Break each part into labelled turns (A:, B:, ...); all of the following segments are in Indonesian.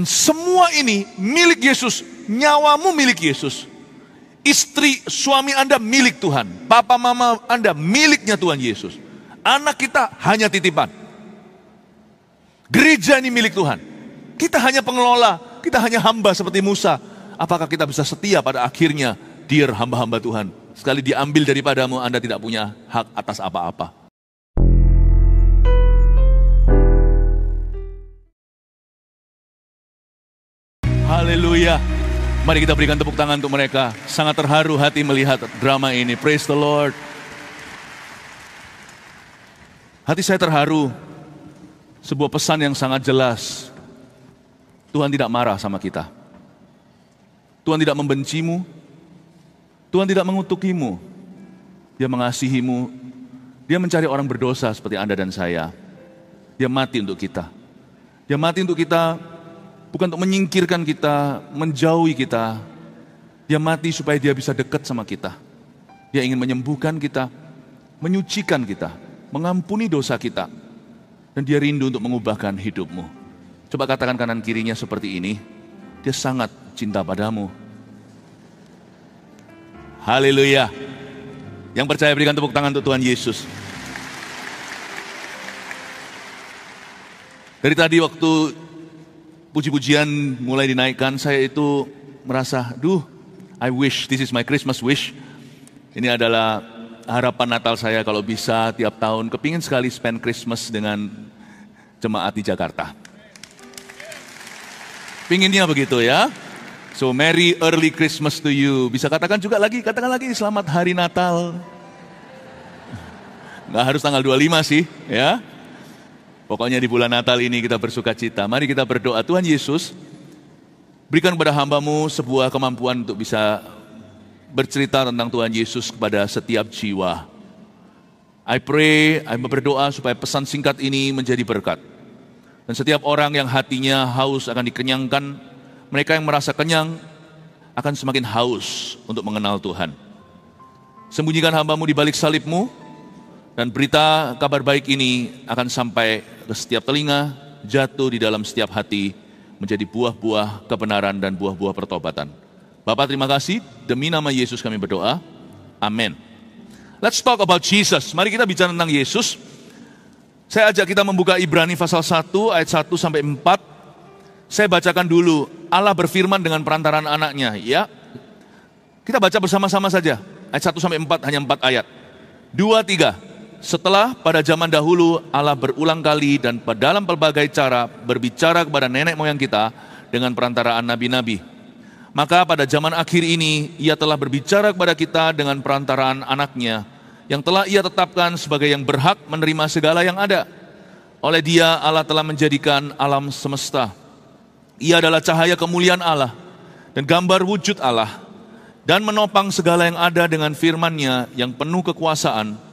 A: Semua ini milik Yesus, nyawamu milik Yesus. Istri, suami Anda milik Tuhan. Papa, mama Anda miliknya Tuhan Yesus. Anak kita hanya titipan. Gereja ini milik Tuhan. Kita hanya pengelola, kita hanya hamba seperti Musa. Apakah kita bisa setia pada akhirnya? Dear hamba-hamba Tuhan, sekali diambil daripadamu, Anda tidak punya hak atas apa-apa. Haleluya. Mari kita berikan tepuk tangan untuk mereka. Sangat terharu hati melihat drama ini. Praise the Lord. Hati saya terharu. Sebuah pesan yang sangat jelas. Tuhan tidak marah sama kita. Tuhan tidak membencimu. Tuhan tidak mengutukimu. Dia mengasihimu. Dia mencari orang berdosa seperti Anda dan saya. Dia mati untuk kita. Dia mati untuk kita, bukan untuk menyingkirkan kita, menjauhi kita. Dia mati supaya dia bisa dekat sama kita. Dia ingin menyembuhkan kita, menyucikan kita, mengampuni dosa kita. Dan dia rindu untuk mengubahkan hidupmu. Coba katakan kanan kirinya seperti ini. Dia sangat cinta padamu. Haleluya. Yang percaya berikan tepuk tangan untuk Tuhan Yesus. Dari tadi waktu puji-pujian mulai dinaikkan, saya itu merasa, I wish, this is my Christmas wish. Ini adalah harapan Natal saya kalau bisa tiap tahun. Kepingin sekali spend Christmas dengan jemaat di Jakarta. Pinginnya begitu ya. So, Merry Early Christmas to you. Bisa katakan lagi, Selamat Hari Natal. Nggak harus tanggal 25 sih, ya. Pokoknya di bulan Natal ini kita bersuka cita. Mari kita berdoa. Tuhan Yesus, berikan kepada hamba-Mu sebuah kemampuan untuk bisa bercerita tentang Tuhan Yesus kepada setiap jiwa. I pray, berdoa supaya pesan singkat ini menjadi berkat. Dan setiap orang yang hatinya haus akan dikenyangkan, mereka yang merasa kenyang akan semakin haus untuk mengenal Tuhan. Sembunyikan hamba-Mu di balik salib-Mu, dan berita kabar baik ini akan sampai ke setiap telinga, jatuh di dalam setiap hati, menjadi buah-buah kebenaran dan buah-buah pertobatan. Bapak terima kasih, demi nama Yesus kami berdoa, amin. Let's talk about Jesus. Mari kita bicara tentang Yesus. Saya ajak kita membuka Ibrani pasal 1 ayat 1 sampai 4. Saya bacakan dulu. Allah berfirman dengan perantaraan anaknya, ya. Kita baca bersama-sama saja. Ayat 1 sampai 4, hanya 4 ayat. 2, 3. Setelah pada zaman dahulu Allah berulang kali dan dalam pelbagai cara berbicara kepada nenek moyang kita dengan perantaraan nabi-nabi. Maka pada zaman akhir ini Ia telah berbicara kepada kita dengan perantaraan anaknya yang telah Ia tetapkan sebagai yang berhak menerima segala yang ada. Oleh Dia Allah telah menjadikan alam semesta. Ia adalah cahaya kemuliaan Allah dan gambar wujud Allah, dan menopang segala yang ada dengan firman-Nya yang penuh kekuasaan.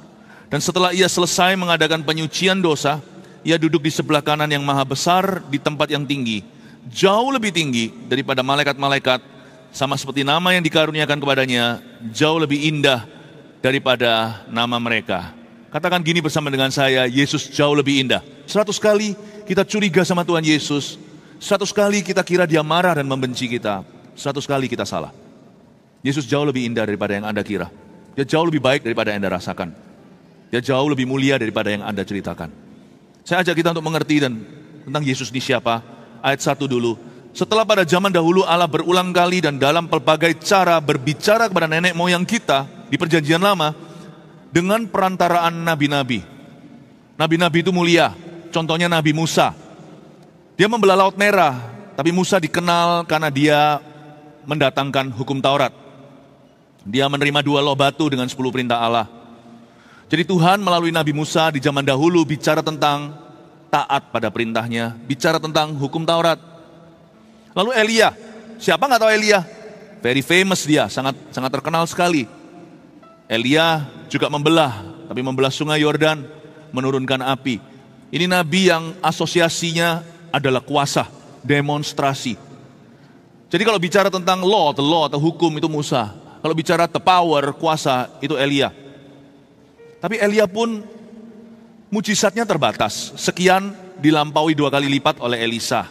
A: Dan setelah Ia selesai mengadakan penyucian dosa, Ia duduk di sebelah kanan yang maha besar di tempat yang tinggi, jauh lebih tinggi daripada malaikat-malaikat, sama seperti nama yang dikaruniakan kepadanya, jauh lebih indah daripada nama mereka. Katakan gini bersama dengan saya, Yesus jauh lebih indah. 100 kali kita curiga sama Tuhan Yesus, 100 kali kita kira Dia marah dan membenci kita, 100 kali kita salah. Yesus jauh lebih indah daripada yang Anda kira. Dia jauh lebih baik daripada yang Anda rasakan. Dia jauh lebih mulia daripada yang Anda ceritakan. Saya ajak kita untuk mengerti tentang Yesus ini siapa. Ayat 1 dulu. Setelah pada zaman dahulu Allah berulang kali dan dalam pelbagai cara berbicara kepada nenek moyang kita di perjanjian lama dengan perantaraan nabi-nabi. Nabi-nabi itu mulia. Contohnya Nabi Musa. Dia membelah Laut Merah, tapi Musa dikenal karena dia mendatangkan hukum Taurat. Dia menerima 2 loh batu dengan 10 perintah Allah. Jadi Tuhan melalui Nabi Musa di zaman dahulu bicara tentang taat pada perintahnya, bicara tentang hukum Taurat. Lalu Elia, siapa nggak tahu Elia? Very famous dia, sangat terkenal sekali. Elia juga tapi membelah sungai Yordan, menurunkan api. Ini nabi yang asosiasinya adalah kuasa, demonstrasi. Jadi kalau bicara tentang the law atau hukum itu Musa. Kalau bicara the power, kuasa, itu Elia. Tapi Elia pun mujizatnya terbatas. Sekian dilampaui 2 kali lipat oleh Elisa.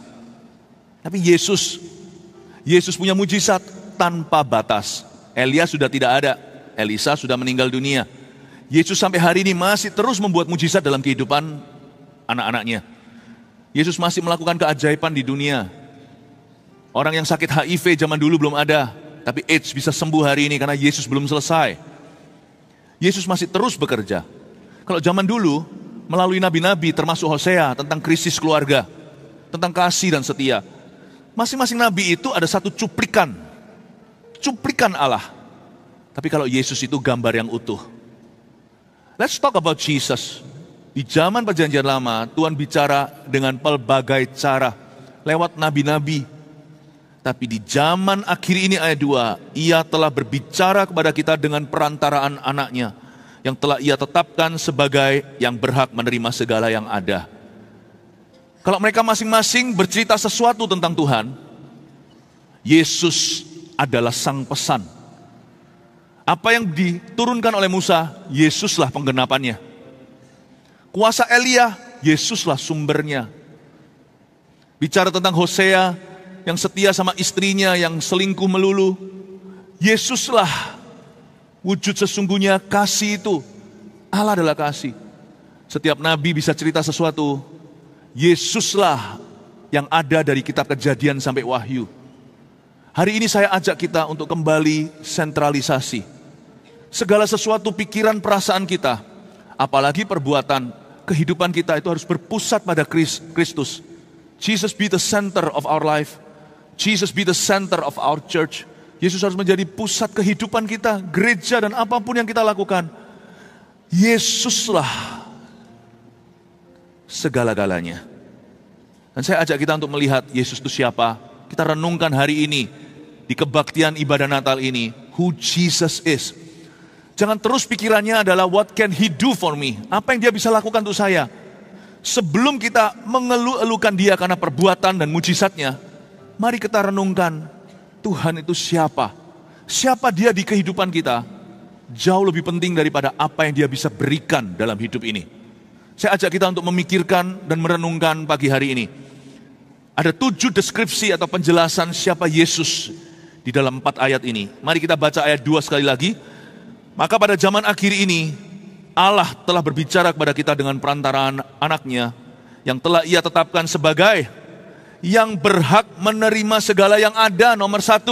A: Tapi Yesus punya mujizat tanpa batas. Elia sudah tidak ada, Elisa sudah meninggal dunia. Yesus sampai hari ini masih terus membuat mujizat dalam kehidupan anak-anaknya. Yesus masih melakukan keajaiban di dunia. Orang yang sakit HIV zaman dulu belum ada, tapi AIDS bisa sembuh hari ini karena Yesus belum selesai. Yesus masih terus bekerja. Kalau zaman dulu, melalui nabi-nabi termasuk Hosea tentang krisis keluarga, tentang kasih dan setia. Masing-masing nabi itu ada satu cuplikan Allah. Tapi kalau Yesus itu gambar yang utuh. Let's talk about Jesus. Di zaman perjanjian lama, Tuhan bicara dengan pelbagai cara, lewat nabi-nabi. Tapi di zaman akhir ini ayat 2, Ia telah berbicara kepada kita dengan perantaraan anaknya, yang telah Ia tetapkan sebagai yang berhak menerima segala yang ada. Kalau mereka masing-masing bercerita sesuatu tentang Tuhan, Yesus adalah sang pesan. Apa yang diturunkan oleh Musa, Yesuslah penggenapannya. Kuasa Elia, Yesuslah sumbernya. Bicara tentang Hosea yang setia sama istrinya yang selingkuh melulu, Yesuslah wujud sesungguhnya kasih itu. Allah adalah kasih. Setiap nabi bisa cerita sesuatu, Yesuslah yang ada dari kitab Kejadian sampai Wahyu. Hari ini saya ajak kita untuk kembali sentralisasi. Segala sesuatu pikiran perasaan kita, apalagi perbuatan, kehidupan kita itu harus berpusat pada Kristus. Jesus be the center of our life. Jesus be the center of our church. Yesus harus menjadi pusat kehidupan kita, gereja dan apapun yang kita lakukan. Yesuslah segala-galanya. Dan saya ajak kita untuk melihat Yesus itu siapa. Kita renungkan hari ini di kebaktian ibadah Natal ini, who Jesus is. Jangan terus pikirannya adalah what can he do for me? Apa yang dia bisa lakukan untuk saya? Sebelum kita mengeluh-elukan dia karena perbuatan dan mujizatnya, mari kita renungkan Tuhan itu siapa? Siapa dia di kehidupan kita? Jauh lebih penting daripada apa yang dia bisa berikan dalam hidup ini. Saya ajak kita untuk memikirkan dan merenungkan pagi hari ini. Ada 7 deskripsi atau penjelasan siapa Yesus di dalam 4 ayat ini. Mari kita baca ayat 2 sekali lagi. Maka pada zaman akhir ini, Allah telah berbicara kepada kita dengan perantaraan anaknya, yang telah Ia tetapkan sebagai yang berhak menerima segala yang ada. Nomor 1,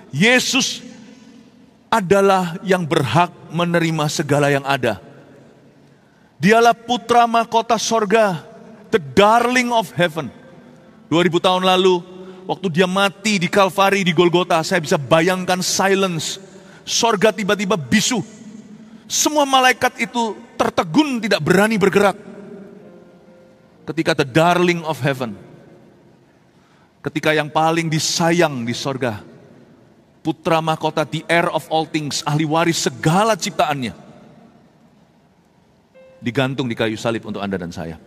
A: Yesus adalah yang berhak menerima segala yang ada. Dialah putra mahkota sorga, the darling of heaven. 2000 tahun lalu, waktu dia mati di Kalvari, di Golgota, saya bisa bayangkan silence. Sorga tiba-tiba bisu. Semua malaikat itu tertegun, tidak berani bergerak. Ketika the darling of heaven, ketika yang paling disayang di sorga, putra mahkota, the heir of all things, ahli waris segala ciptaannya, digantung di kayu salib untuk Anda dan saya.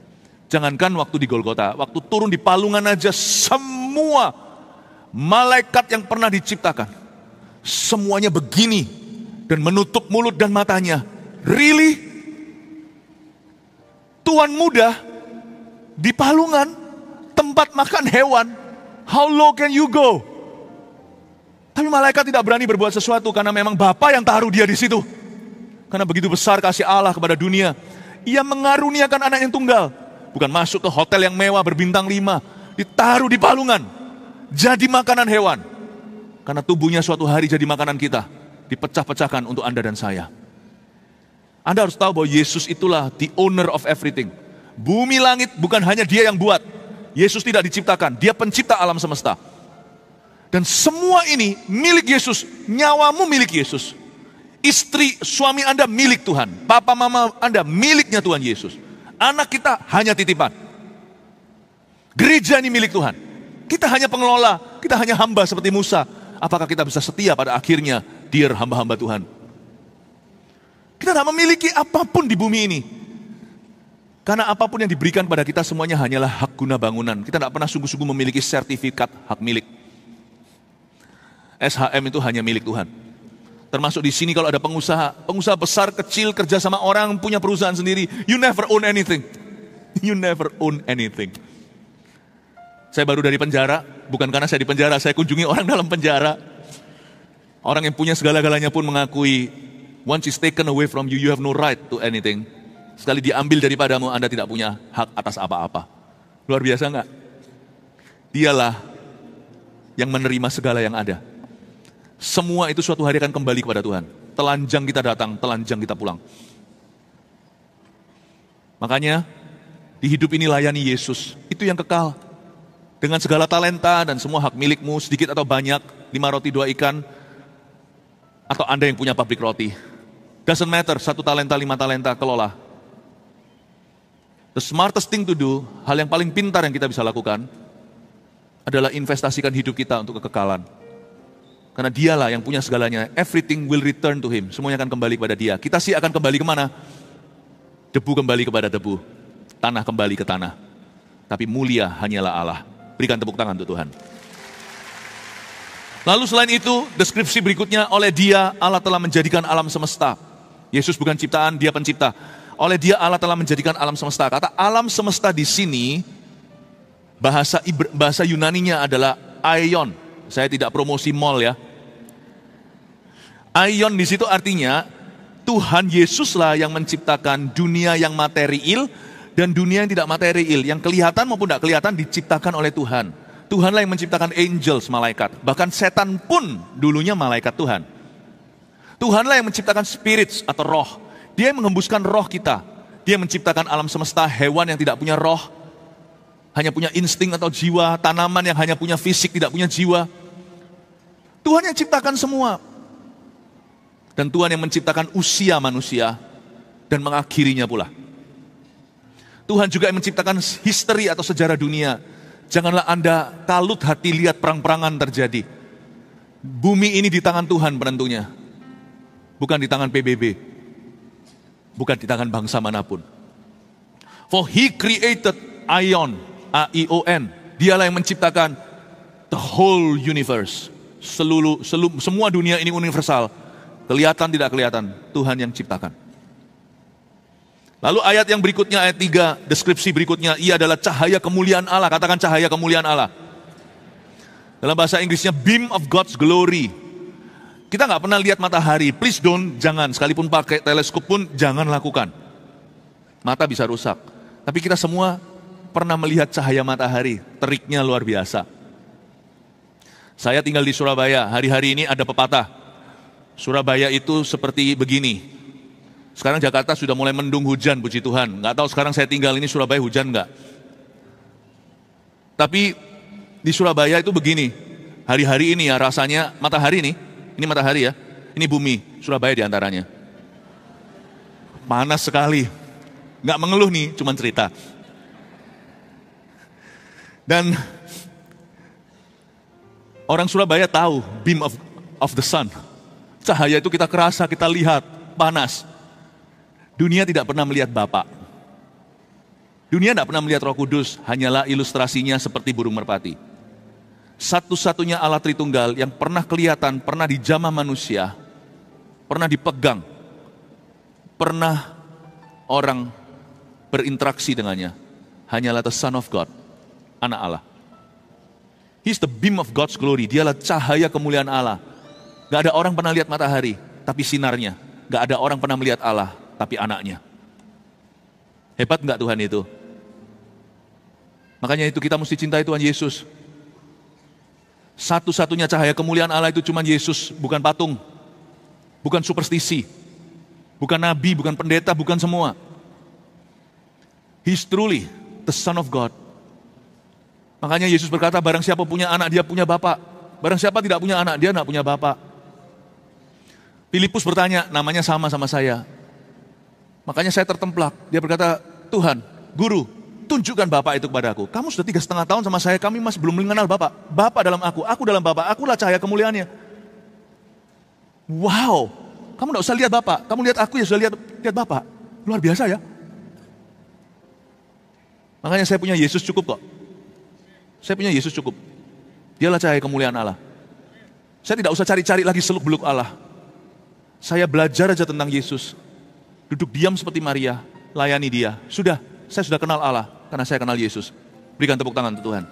A: Jangankan waktu di Golgota, waktu turun di palungan aja, semua malaikat yang pernah diciptakan, semuanya begini dan menutup mulut dan matanya. Really? Tuan muda di palungan, tempat makan hewan, how low can you go? Tapi malaikat tidak berani berbuat sesuatu karena memang Bapa yang taruh dia di situ. Karena begitu besar kasih Allah kepada dunia, Ia mengaruniakan anak yang tunggal. Bukan masuk ke hotel yang mewah berbintang 5, ditaruh di palungan, jadi makanan hewan. Karena tubuhnya suatu hari jadi makanan kita, dipecah-pecahkan untuk Anda dan saya. Anda harus tahu bahwa Yesus itulah the owner of everything. Bumi langit bukan hanya Dia yang buat. Yesus tidak diciptakan, Dia pencipta alam semesta. Dan semua ini milik Yesus, nyawamu milik Yesus. Istri, suami Anda milik Tuhan. Papa, mama Anda miliknya Tuhan Yesus. Anak kita hanya titipan. Gereja ini milik Tuhan. Kita hanya pengelola, kita hanya hamba seperti Musa. Apakah kita bisa setia pada akhirnya, dear hamba-hamba Tuhan? Kita tidak memiliki apapun di bumi ini. Karena apapun yang diberikan pada kita semuanya hanyalah hak guna bangunan. Kita tidak pernah sungguh-sungguh memiliki sertifikat hak milik. SHM itu hanya milik Tuhan. Termasuk di sini kalau ada pengusaha besar, kecil, kerja sama orang, punya perusahaan sendiri. You never own anything. You never own anything. Saya baru dari penjara, bukan karena saya di penjara, saya kunjungi orang dalam penjara. Orang yang punya segala-galanya pun mengakui, once is taken away from you, you have no right to anything. Sekali diambil daripadamu, Anda tidak punya hak atas apa-apa. Luar biasa enggak? Dialah yang menerima segala yang ada. Semua itu suatu hari akan kembali kepada Tuhan. Telanjang kita datang, telanjang kita pulang. Makanya, di hidup ini layani Yesus. Itu yang kekal. Dengan segala talenta dan semua hak milikmu, sedikit atau banyak, 5 roti 2 ikan, atau Anda yang punya pabrik roti. Doesn't matter, 1 talenta, 5 talenta, kelola. The smartest thing to do, hal yang paling pintar yang kita bisa lakukan, adalah investasikan hidup kita untuk kekekalan. Karena dialah yang punya segalanya, everything will return to him, semuanya akan kembali kepada dia. Kita sih akan kembali kemana? Debu kembali kepada debu, tanah kembali ke tanah. Tapi mulia hanyalah Allah. Berikan tepuk tangan untuk Tuhan. Lalu selain itu, deskripsi berikutnya, oleh dia Allah telah menjadikan alam semesta. Yesus bukan ciptaan, dia pencipta. Oleh dia Allah telah menjadikan alam semesta. Kata alam semesta di sini, bahasa Yunaninya adalah aion. Saya tidak promosi mall ya. Aion di situ artinya, Tuhan Yesuslah yang menciptakan dunia yang material dan dunia yang tidak material, yang kelihatan maupun tidak kelihatan diciptakan oleh Tuhan. Tuhanlah yang menciptakan angels, malaikat. Bahkan setan pun dulunya malaikat Tuhan. Tuhanlah yang menciptakan spirits atau roh. Dia yang menghembuskan roh kita. Dia yang menciptakan alam semesta, hewan yang tidak punya roh, hanya punya insting atau jiwa, tanaman yang hanya punya fisik, tidak punya jiwa. Tuhan yang ciptakan semua. Dan Tuhan yang menciptakan usia manusia dan mengakhirinya pula. Tuhan juga yang menciptakan history atau sejarah dunia. Janganlah Anda kalut hati lihat perang-perangan terjadi. Bumi ini di tangan Tuhan penentunya. Bukan di tangan PBB. Bukan di tangan bangsa manapun. For he created Aion, A-I-O-N. Dialah yang menciptakan the whole universe. Semua dunia ini universal. Kelihatan tidak kelihatan, Tuhan yang ciptakan. Lalu ayat yang berikutnya, ayat 3, deskripsi berikutnya, ia adalah cahaya kemuliaan Allah. Katakan cahaya kemuliaan Allah. Dalam bahasa Inggrisnya, beam of God's glory. Kita nggak pernah lihat matahari, please jangan. Sekalipun pakai teleskop pun jangan lakukan. Mata bisa rusak. Tapi kita semua pernah melihat cahaya matahari, teriknya luar biasa. Saya tinggal di Surabaya, hari-hari ini ada pepatah. Surabaya itu seperti begini. Sekarang Jakarta sudah mulai mendung hujan, puji Tuhan. Nggak tahu sekarang saya tinggal ini Surabaya hujan nggak. Tapi di Surabaya itu begini. Hari-hari ini ya rasanya matahari nih. Ini matahari ya. Ini bumi. Surabaya diantaranya. Panas sekali. Nggak mengeluh nih, cuman cerita. Dan orang Surabaya tahu beam of the sun. Cahaya itu kita kerasa, kita lihat, panas. Dunia tidak pernah melihat Bapa. Dunia tidak pernah melihat Roh Kudus, hanyalah ilustrasinya seperti burung merpati. Satu-satunya Allah Tritunggal yang pernah kelihatan, pernah dijamah manusia, pernah dipegang, pernah orang berinteraksi dengannya, hanyalah the Son of God, Anak Allah. He's the beam of God's glory, dialah cahaya kemuliaan Allah. Gak ada orang pernah lihat matahari, tapi sinarnya. Gak ada orang pernah melihat Allah, tapi anaknya. Hebat nggak Tuhan itu? Makanya itu kita mesti cintai Tuhan Yesus. Satu-satunya cahaya kemuliaan Allah itu cuma Yesus, bukan patung, bukan superstisi, bukan nabi, bukan pendeta, bukan semua. He's truly the Son of God. Makanya Yesus berkata, barang siapa punya anak, dia punya Bapa. Barang siapa tidak punya anak, dia tidak punya Bapa. Filipus bertanya, namanya sama saya. Makanya saya tertemplak. Dia berkata, Tuhan, Guru, tunjukkan Bapa itu kepada aku. Kamu sudah 3,5 tahun sama saya, kami masih belum mengenal Bapa. Bapa dalam aku dalam Bapa, akulah cahaya kemuliaannya. Wow, kamu tidak usah lihat Bapa, kamu lihat aku ya sudah lihat Bapa. Luar biasa ya. Makanya saya punya Yesus cukup kok. Saya punya Yesus cukup. Dialah cahaya kemuliaan Allah. Saya tidak usah cari-cari lagi seluk-beluk Allah. Saya belajar aja tentang Yesus. Duduk diam seperti Maria, layani dia. Sudah, saya sudah kenal Allah karena saya kenal Yesus. Berikan tepuk tangan untuk Tuhan.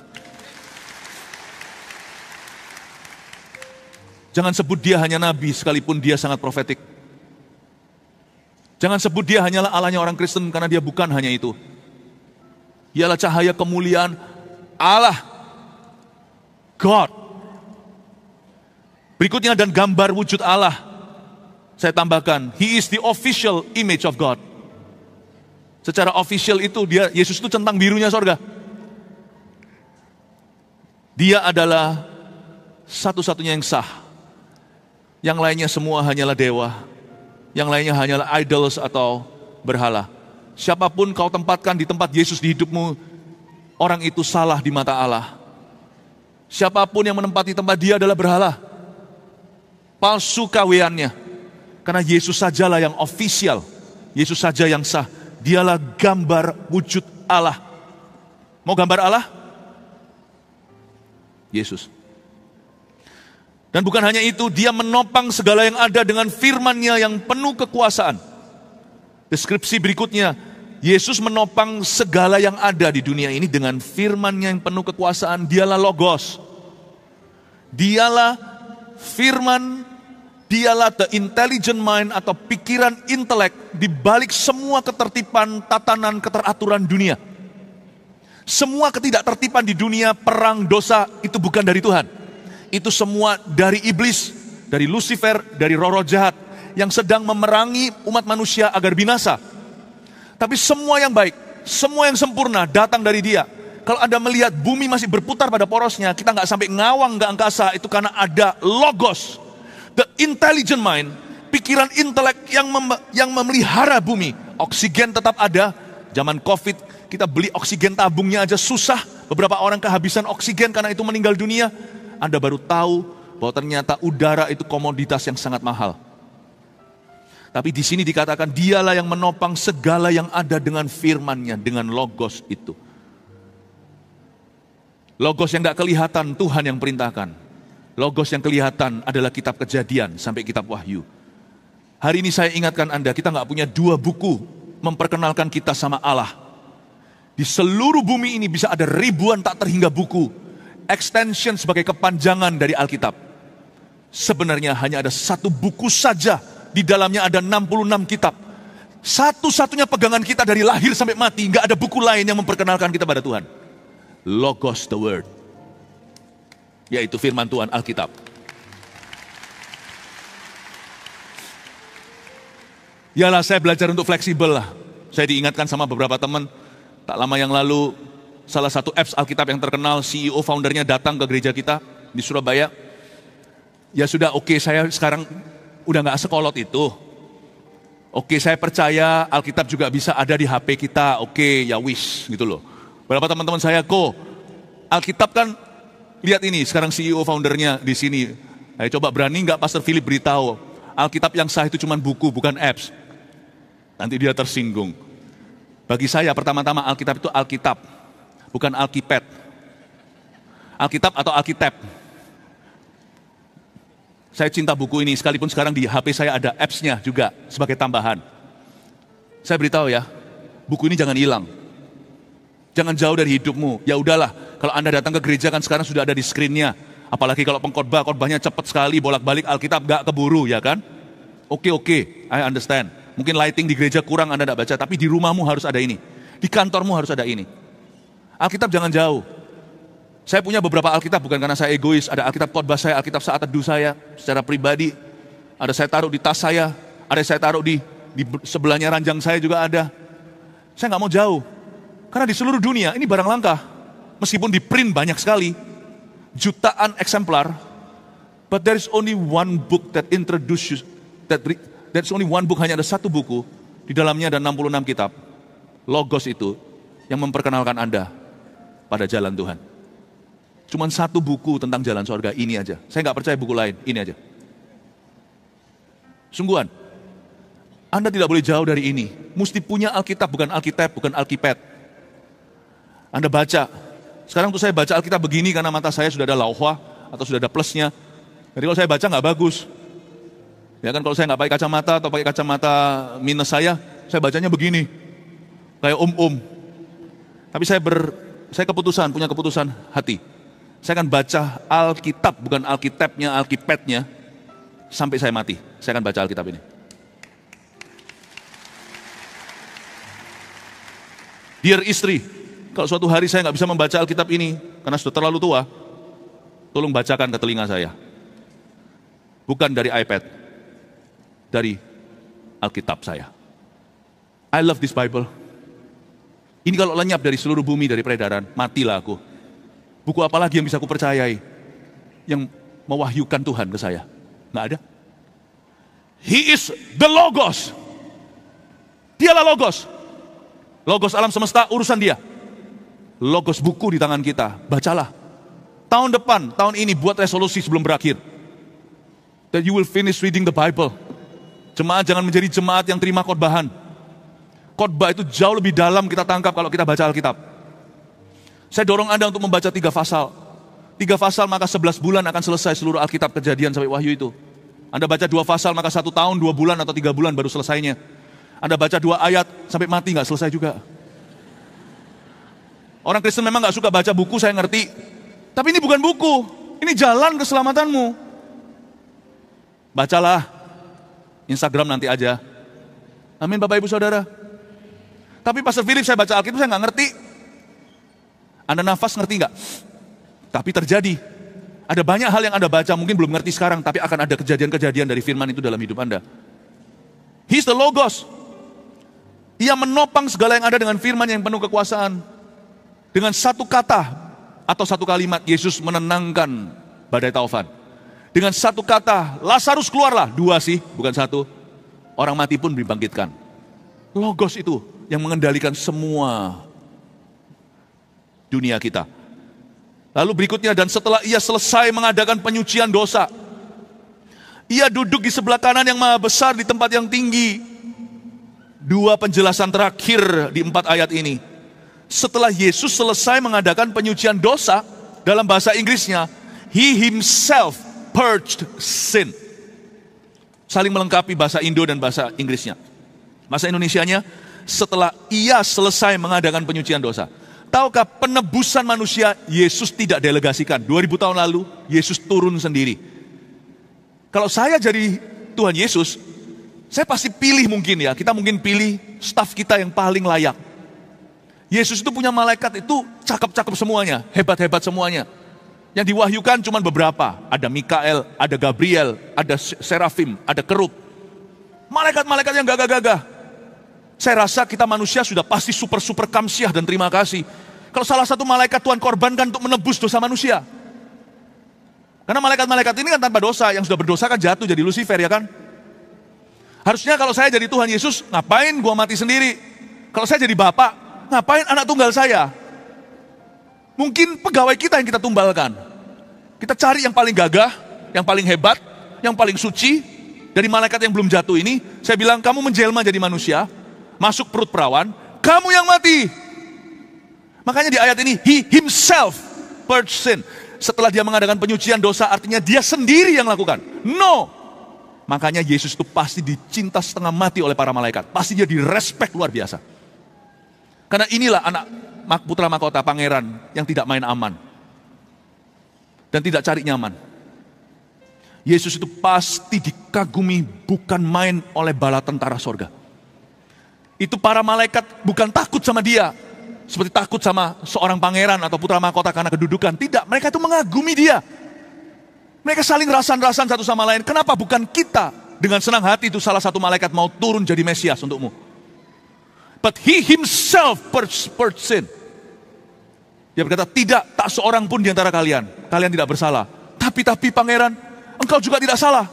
A: Jangan sebut dia hanya nabi sekalipun dia sangat profetik. Jangan sebut dia hanyalah Allahnya orang Kristen karena dia bukan hanya itu. Dialah cahaya kemuliaan Allah, God. Berikutnya, dan gambar wujud Allah. Saya tambahkan, He is the official image of God. Secara official itu Yesus itu centang birunya sorga. Dia adalah satu-satunya yang sah. Yang lainnya semua hanyalah dewa. Yang lainnya hanyalah idols atau berhala. Siapapun kau tempatkan di tempat Yesus di hidupmu, orang itu salah di mata Allah. Siapapun yang menempati tempat dia adalah berhala. Palsu kawiannya. Karena Yesus sajalah yang official. Yesus saja yang sah. Dialah gambar wujud Allah. Mau gambar Allah? Yesus. Dan bukan hanya itu, dia menopang segala yang ada dengan firman-Nya yang penuh kekuasaan. Deskripsi berikutnya, Yesus menopang segala yang ada di dunia ini dengan firman-Nya yang penuh kekuasaan. Dialah Logos. Dialah firman, dialah the intelligent mind atau pikiran intelek di balik semua ketertiban, tatanan, keteraturan dunia. Semua ketidaktertiban di dunia, perang, dosa, itu bukan dari Tuhan. Itu semua dari iblis, dari Lucifer, dari roh-roh jahat yang sedang memerangi umat manusia agar binasa. Tapi semua yang baik, semua yang sempurna datang dari Dia. Kalau Anda melihat bumi masih berputar pada porosnya, kita nggak sampai ngawang ke angkasa, itu karena ada Logos, the intelligent mind, pikiran intelek yang memelihara bumi. Oksigen tetap ada. Zaman COVID kita beli oksigen tabungnya aja susah. Beberapa orang kehabisan oksigen karena itu meninggal dunia. Anda baru tahu bahwa ternyata udara itu komoditas yang sangat mahal. Tapi di sini dikatakan dialah yang menopang segala yang ada dengan firman-Nya, dengan Logos itu. Logos yang gak kelihatan, Tuhan yang perintahkan. Logos yang kelihatan adalah kitab Kejadian sampai kitab Wahyu. Hari ini saya ingatkan Anda, kita gak punya dua buku memperkenalkan kita sama Allah. Di seluruh bumi ini bisa ada ribuan tak terhingga buku. Extension sebagai kepanjangan dari Alkitab. Sebenarnya hanya ada satu buku saja. Di dalamnya ada 66 kitab. Satu-satunya pegangan kita dari lahir sampai mati. Nggak ada buku lain yang memperkenalkan kita pada Tuhan. Logos the Word. Yaitu firman Tuhan, Alkitab. Yalah, saya belajar untuk fleksibel lah. Saya diingatkan sama beberapa teman. Tak lama yang lalu, salah satu apps Alkitab yang terkenal, CEO foundernya datang ke gereja kita di Surabaya. Ya sudah, oke, saya sekarang udah gak sekolot itu. Oke, saya percaya Alkitab juga bisa ada di HP kita. Oke, ya wish gitu loh. Beberapa teman-teman saya, Alkitab kan, lihat ini, sekarang CEO foundernya di sini. Ayo coba, berani gak Pastor Philip beritahu, Alkitab yang sah itu cuma buku, bukan apps. Nanti dia tersinggung. Bagi saya, pertama-tama Alkitab itu Alkitab. Bukan Alkipad. Alkitab atau Alkitab. Saya cinta buku ini, sekalipun sekarang di HP saya ada apps-nya juga sebagai tambahan. Saya beritahu ya, buku ini jangan hilang. Jangan jauh dari hidupmu. Ya udahlah, kalau Anda datang ke gereja kan sekarang sudah ada di screen-nya. Apalagi kalau pengkhotbah, khotbahnya cepat sekali, bolak-balik Alkitab gak keburu ya kan? Oke, I understand. Mungkin lighting di gereja kurang Anda tidak baca, tapi di rumahmu harus ada ini. Di kantormu harus ada ini. Alkitab jangan jauh. Saya punya beberapa Alkitab bukan karena saya egois. Ada Alkitab khotbah saya, Alkitab saat teduh saya secara pribadi. Ada saya taruh di tas saya, ada saya taruh di sebelahnya ranjang saya juga ada. Saya nggak mau jauh. Karena di seluruh dunia ini barang langka. Meskipun di print banyak sekali, jutaan eksemplar, but there is only one book that introduces there's only one book, hanya ada satu buku, di dalamnya ada 66 kitab. Logos itu yang memperkenalkan Anda pada jalan Tuhan. Cuman satu buku tentang jalan surga, ini aja. Saya nggak percaya buku lain, ini aja. Sungguhan, Anda tidak boleh jauh dari ini. Mesti punya Alkitab, bukan Alkitab, bukan Alkipad. Anda baca. Sekarang tuh saya baca Alkitab begini karena mata saya sudah ada lauhah atau sudah ada plusnya. Jadi kalau saya baca nggak bagus. Ya kan, kalau saya nggak pakai kacamata atau pakai kacamata minus saya bacanya begini. Kayak Tapi saya punya keputusan hati. Saya akan baca Alkitab, bukan Alkitabnya, Alkipadnya. sampai saya mati. Saya akan baca Alkitab ini. Dear istri, kalau suatu hari saya nggak bisa membaca Alkitab ini karena sudah terlalu tua, tolong bacakan ke telinga saya. Bukan dari iPad, dari Alkitab saya. I love this Bible. Ini kalau lenyap dari seluruh bumi, dari peredaran, matilah aku. Buku apa lagi yang bisa aku percayai yang mewahyukan Tuhan ke saya? Nggak ada. He is the Logos. Dialah Logos. Logos alam semesta, urusan dia. Logos buku di tangan kita, bacalah. Tahun depan, tahun ini buat resolusi sebelum berakhir. That you will finish reading the Bible. Jemaat jangan menjadi jemaat yang terima khotbahan. Khotbah itu jauh lebih dalam kita tangkap kalau kita baca Alkitab. Saya dorong Anda untuk membaca 3 pasal. 3 pasal maka 11 bulan akan selesai seluruh Alkitab, Kejadian sampai Wahyu itu. Anda baca 2 pasal maka 1 tahun, 2 bulan atau 3 bulan baru selesainya. Anda baca 2 ayat sampai mati nggak selesai juga. Orang Kristen memang nggak suka baca buku, saya ngerti. Tapi ini bukan buku, ini jalan keselamatanmu. Bacalah. Instagram nanti aja. Amin Bapak Ibu Saudara. Tapi Pastor Philip saya baca Alkitab saya nggak ngerti. Anda nafas ngerti nggak? Tapi terjadi. Ada banyak hal yang Anda baca mungkin belum ngerti sekarang, tapi akan ada kejadian-kejadian dari firman itu dalam hidup Anda. He's the Logos. Ia menopang segala yang ada dengan firman yang penuh kekuasaan. Dengan satu kata atau satu kalimat, Yesus menenangkan badai taufan. Dengan satu kata, Lazarus keluarlah. 2 sih, bukan 1. Orang mati pun dibangkitkan. Logos itu yang mengendalikan semua dunia kita. Lalu berikutnya, dan setelah ia selesai mengadakan penyucian dosa, ia duduk di sebelah kanan yang maha besar di tempat yang tinggi. 2 penjelasan terakhir di 4 ayat ini. Setelah Yesus selesai mengadakan penyucian dosa, dalam bahasa Inggrisnya, He himself purged sin. Saling melengkapi bahasa Indo dan bahasa Inggrisnya. Bahasa Indonesianya, setelah ia selesai mengadakan penyucian dosa. Tahukah penebusan manusia Yesus tidak delegasikan? 2000 tahun lalu, Yesus turun sendiri. Kalau saya jadi Tuhan Yesus, saya pasti pilih mungkin ya, kita mungkin pilih staf kita yang paling layak. Yesus itu punya malaikat itu cakep-cakep semuanya, hebat-hebat semuanya. Yang diwahyukan cuma beberapa, ada Mikael, ada Gabriel, ada Serafim, ada Kerub. Malaikat-malaikat yang gagah-gagah. Saya rasa kita manusia sudah pasti super-super kamsiah dan terima kasih. Kalau salah satu malaikat Tuhan korbankan untuk menebus dosa manusia. Karena malaikat-malaikat ini kan tanpa dosa, yang sudah berdosa kan jatuh jadi Lucifer ya kan. Harusnya kalau saya jadi Tuhan Yesus, ngapain gua mati sendiri? Kalau saya jadi bapak, ngapain anak tunggal saya? Mungkin pegawai kita yang kita tumbalkan. Kita cari yang paling gagah, yang paling hebat, yang paling suci. Dari malaikat yang belum jatuh ini, saya bilang kamu menjelma jadi manusia, masuk perut perawan, kamu yang mati. Makanya di ayat ini, He himself purged sin. Setelah dia mengadakan penyucian dosa, artinya dia sendiri yang lakukan. No. Makanya Yesus itu pasti dicinta setengah mati oleh para malaikat. Pasti dia direspek luar biasa. Karena inilah anak putra mahkota pangeran yang tidak main aman. Dan tidak cari nyaman. Yesus itu pasti dikagumi bukan main oleh bala tentara sorga. Itu para malaikat bukan takut sama dia. Seperti takut sama seorang pangeran atau putra mahkota karena kedudukan. Tidak, mereka itu mengagumi dia. Mereka saling rasan-rasan satu sama lain. Kenapa bukan kita dengan senang hati itu salah satu malaikat mau turun jadi Mesias untukmu? But He himself purged sin. Dia berkata, tidak, tak seorang pun di antara kalian. Kalian tidak bersalah. Tapi pangeran, engkau juga tidak salah.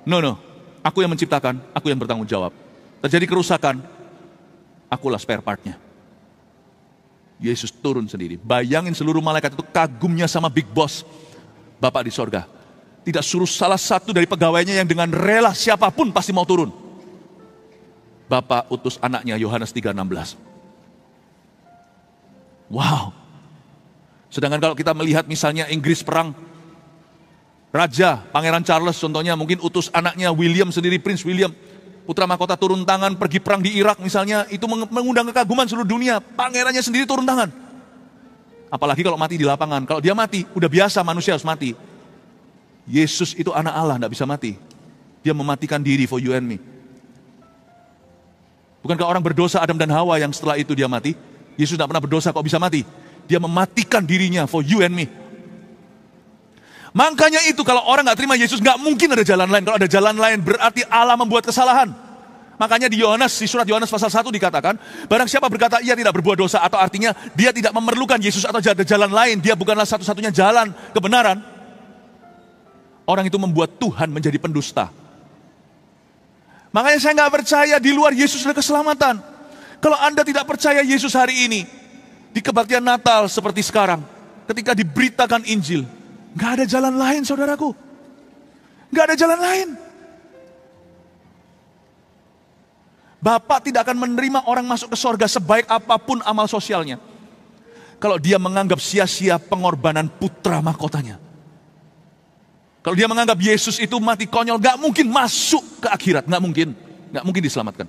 A: No, aku yang menciptakan, aku yang bertanggung jawab. Terjadi kerusakan, akulah spare partnya. Yesus turun sendiri. Bayangin seluruh malaikat itu kagumnya sama Big Boss. Bapak di sorga. Tidak suruh salah satu dari pegawainya yang dengan rela siapapun pasti mau turun. Bapak utus anaknya, Yohanes 3:16. Wow. Sedangkan kalau kita melihat misalnya Inggris perang, Raja, Pangeran Charles contohnya mungkin utus anaknya William sendiri, Prince William, putra mahkota turun tangan pergi perang di Irak misalnya, itu mengundang kekaguman seluruh dunia. Pangerannya sendiri turun tangan. Apalagi kalau mati di lapangan. Kalau dia mati, udah biasa manusia harus mati. Yesus itu anak Allah, tidak bisa mati. Dia mematikan diri for you and me. Bukankah orang berdosa Adam dan Hawa yang setelah itu dia mati? Yesus tidak pernah berdosa kok bisa mati. Dia mematikan dirinya for you and me. Makanya itu kalau orang nggak terima Yesus, nggak mungkin ada jalan lain. Kalau ada jalan lain berarti Allah membuat kesalahan. Makanya di surat Yohanes pasal 1 dikatakan, barang siapa berkata ia tidak berbuat dosa, atau artinya dia tidak memerlukan Yesus atau ada jalan lain, dia bukanlah satu-satunya jalan kebenaran. Orang itu membuat Tuhan menjadi pendusta. Makanya saya nggak percaya di luar Yesus ada keselamatan. Kalau Anda tidak percaya Yesus hari ini, di kebaktian Natal seperti sekarang, ketika diberitakan Injil, nggak ada jalan lain saudaraku. Nggak ada jalan lain. Bapak tidak akan menerima orang masuk ke sorga sebaik apapun amal sosialnya, kalau dia menganggap sia-sia pengorbanan putra mahkotanya. Kalau dia menganggap Yesus itu mati konyol, gak mungkin masuk ke akhirat, gak mungkin diselamatkan.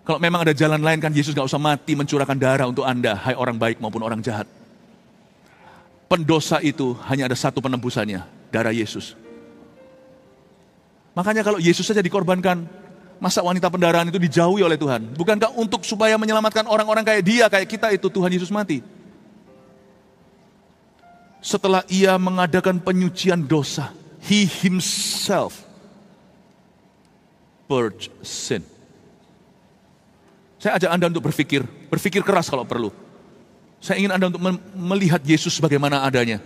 A: Kalau memang ada jalan lain kan Yesus gak usah mati mencurahkan darah untuk Anda, hai orang baik maupun orang jahat. Pendosa itu hanya ada satu penembusannya, darah Yesus. Makanya kalau Yesus saja dikorbankan, masa wanita pendarahan itu dijauhi oleh Tuhan? Bukankah untuk supaya menyelamatkan orang-orang kayak dia, kayak kita itu Tuhan Yesus mati? Setelah ia mengadakan penyucian dosa, he himself purge sin. Saya ajak Anda untuk berpikir keras kalau perlu. Saya ingin Anda untuk melihat Yesus bagaimana adanya.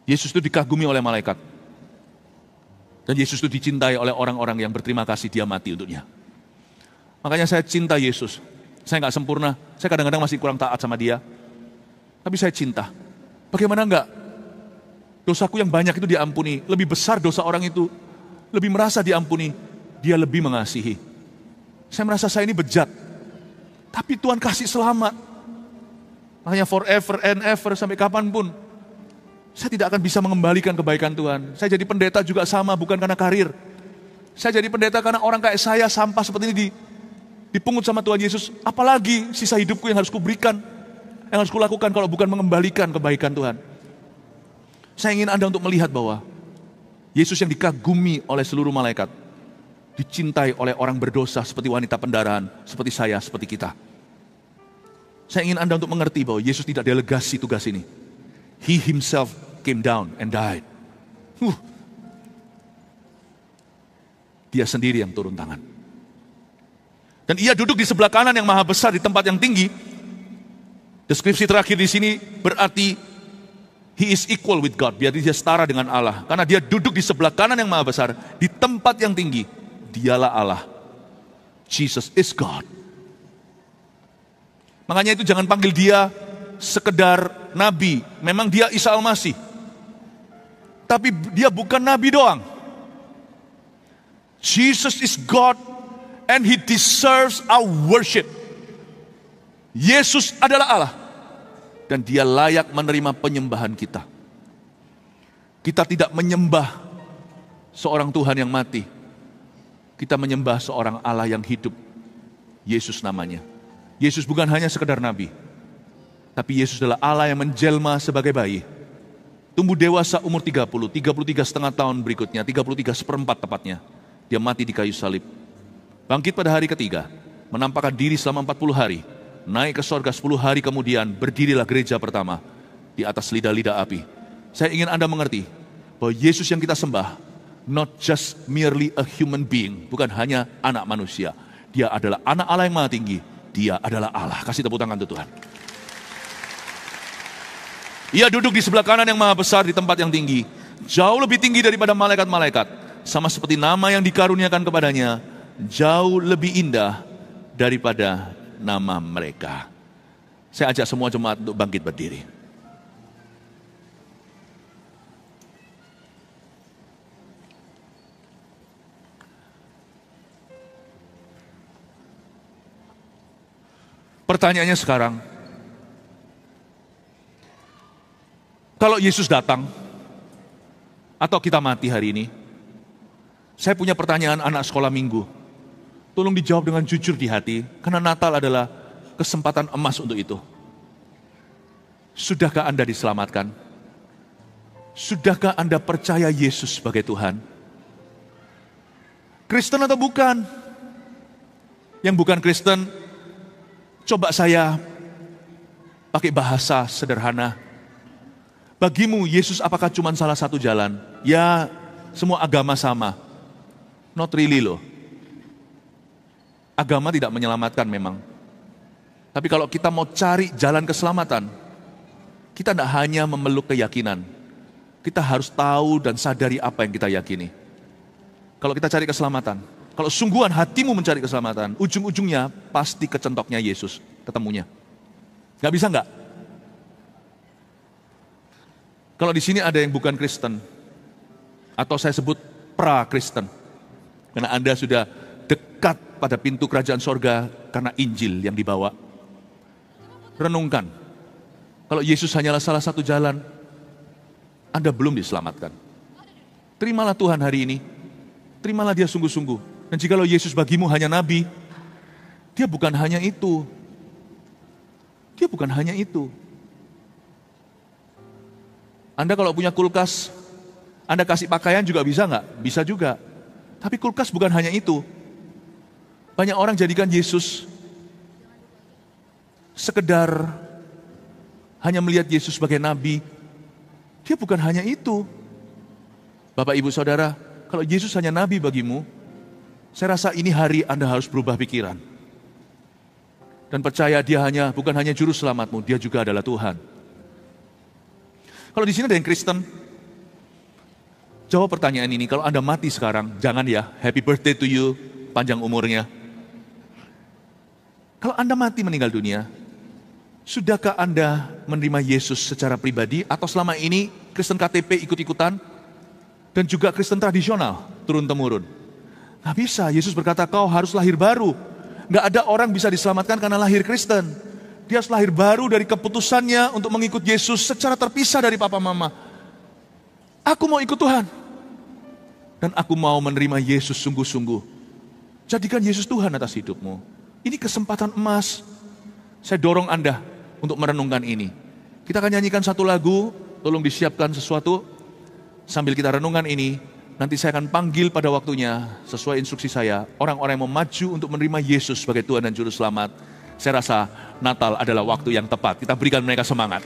A: Yesus itu dikagumi oleh malaikat. Dan Yesus itu dicintai oleh orang-orang yang berterima kasih dia mati untuknya. Makanya saya cinta Yesus. Saya nggak sempurna, saya kadang-kadang masih kurang taat sama dia. Tapi saya cinta. Bagaimana enggak? Dosaku yang banyak itu diampuni. Lebih besar dosa orang itu, lebih merasa diampuni. Dia lebih mengasihi. Saya merasa saya ini bejat, tapi Tuhan kasih selamat. Makanya forever and ever, sampai kapanpun saya tidak akan bisa mengembalikan kebaikan Tuhan. Saya jadi pendeta juga sama, bukan karena karir. Saya jadi pendeta karena orang kayak saya, sampah seperti ini dipungut sama Tuhan Yesus. Apalagi sisa hidupku yang harus kuberikan, yang harus kulakukan kalau bukan mengembalikan kebaikan Tuhan. Saya ingin Anda untuk melihat bahwa Yesus yang dikagumi oleh seluruh malaikat, dicintai oleh orang berdosa seperti wanita pendarahan, seperti saya, seperti kita. Saya ingin Anda untuk mengerti bahwa Yesus tidak delegasi tugas ini. He himself came down and died. Dia sendiri yang turun tangan. Dan ia duduk di sebelah kanan yang maha besar di tempat yang tinggi. Deskripsi terakhir di sini berarti he is equal with God. Berarti dia setara dengan Allah. Karena dia duduk di sebelah kanan yang maha besar, di tempat yang tinggi. Dialah Allah. Jesus is God. Makanya itu jangan panggil dia sekedar nabi. Memang dia Isa Al-Masih. Tapi dia bukan nabi doang. Jesus is God and he deserves our worship. Yesus adalah Allah dan dia layak menerima penyembahan kita. Kita tidak menyembah seorang Tuhan yang mati. Kita menyembah seorang Allah yang hidup. Yesus namanya. Yesus bukan hanya sekedar nabi, tapi Yesus adalah Allah yang menjelma sebagai bayi. Tumbuh dewasa umur 33,5 tahun berikutnya, 33,4 tepatnya. Dia mati di kayu salib. Bangkit pada hari ketiga, menampakkan diri selama 40 hari. Naik ke sorga 10 hari kemudian, berdirilah gereja pertama di atas lidah-lidah api. Saya ingin Anda mengerti bahwa Yesus yang kita sembah, not just merely a human being, bukan hanya anak manusia. Dia adalah anak Allah yang maha tinggi. Dia adalah Allah. Kasih tepuk tangan untuk Tuhan. Ia duduk di sebelah kanan yang maha besar di tempat yang tinggi. Jauh lebih tinggi daripada malaikat-malaikat. Sama seperti nama yang dikaruniakan kepadanya, jauh lebih indah daripada nama mereka. Saya ajak semua jemaat untuk bangkit berdiri. Pertanyaannya sekarang, kalau Yesus datang atau kita mati hari ini, saya punya pertanyaan anak sekolah minggu. Tolong dijawab dengan jujur di hati, karena Natal adalah kesempatan emas untuk itu. Sudahkah Anda diselamatkan? Sudahkah Anda percaya Yesus sebagai Tuhan? Kristen atau bukan? Yang bukan Kristen, coba saya pakai bahasa sederhana. Bagimu Yesus apakah cuma salah satu jalan? Ya, semua agama sama. Not really loh. Agama tidak menyelamatkan memang. Tapi kalau kita mau cari jalan keselamatan, kita tidak hanya memeluk keyakinan. Kita harus tahu dan sadari apa yang kita yakini. Kalau kita cari keselamatan, kalau sungguhan hatimu mencari keselamatan, ujung-ujungnya pasti kecentoknya Yesus, ketemunya. Gak bisa nggak? Kalau di sini ada yang bukan Kristen, atau saya sebut pra-Kristen, karena Anda sudah dekat pada pintu kerajaan sorga karena Injil yang dibawa. Renungkan, kalau Yesus hanyalah salah satu jalan, Anda belum diselamatkan. Terimalah Tuhan hari ini, terimalah Dia sungguh-sungguh. Dan jikalau Yesus bagimu hanya nabi, Dia bukan hanya itu. Dia bukan hanya itu. Anda kalau punya kulkas, Anda kasih pakaian juga bisa nggak? Bisa juga. Tapi kulkas bukan hanya itu. Banyak orang jadikan Yesus sekedar hanya melihat Yesus sebagai nabi. Dia bukan hanya itu. Bapak, Ibu, Saudara, kalau Yesus hanya nabi bagimu, saya rasa ini hari Anda harus berubah pikiran. Dan percaya Dia bukan hanya juru selamatmu, Dia juga adalah Tuhan. Kalau di sini ada yang Kristen, jawab pertanyaan ini. Kalau Anda mati sekarang, jangan ya, happy birthday to you, panjang umurnya. Kalau Anda mati meninggal dunia, sudahkah Anda menerima Yesus secara pribadi atau selama ini Kristen KTP ikut-ikutan dan juga Kristen tradisional turun-temurun? Nggak bisa, Yesus berkata kau harus lahir baru. Nggak ada orang bisa diselamatkan karena lahir Kristen. Dia harus lahir baru dari keputusannya untuk mengikut Yesus secara terpisah dari papa mama. Aku mau ikut Tuhan. Dan aku mau menerima Yesus sungguh-sungguh. Jadikan Yesus Tuhan atas hidupmu. Ini kesempatan emas. Saya dorong Anda untuk merenungkan ini. Kita akan nyanyikan satu lagu, tolong disiapkan sesuatu. Sambil kita renungkan ini, nanti saya akan panggil pada waktunya, sesuai instruksi saya, orang-orang yang mau maju untuk menerima Yesus sebagai Tuhan dan Juru Selamat. Saya rasa Natal adalah waktu yang tepat. Kita berikan mereka semangat.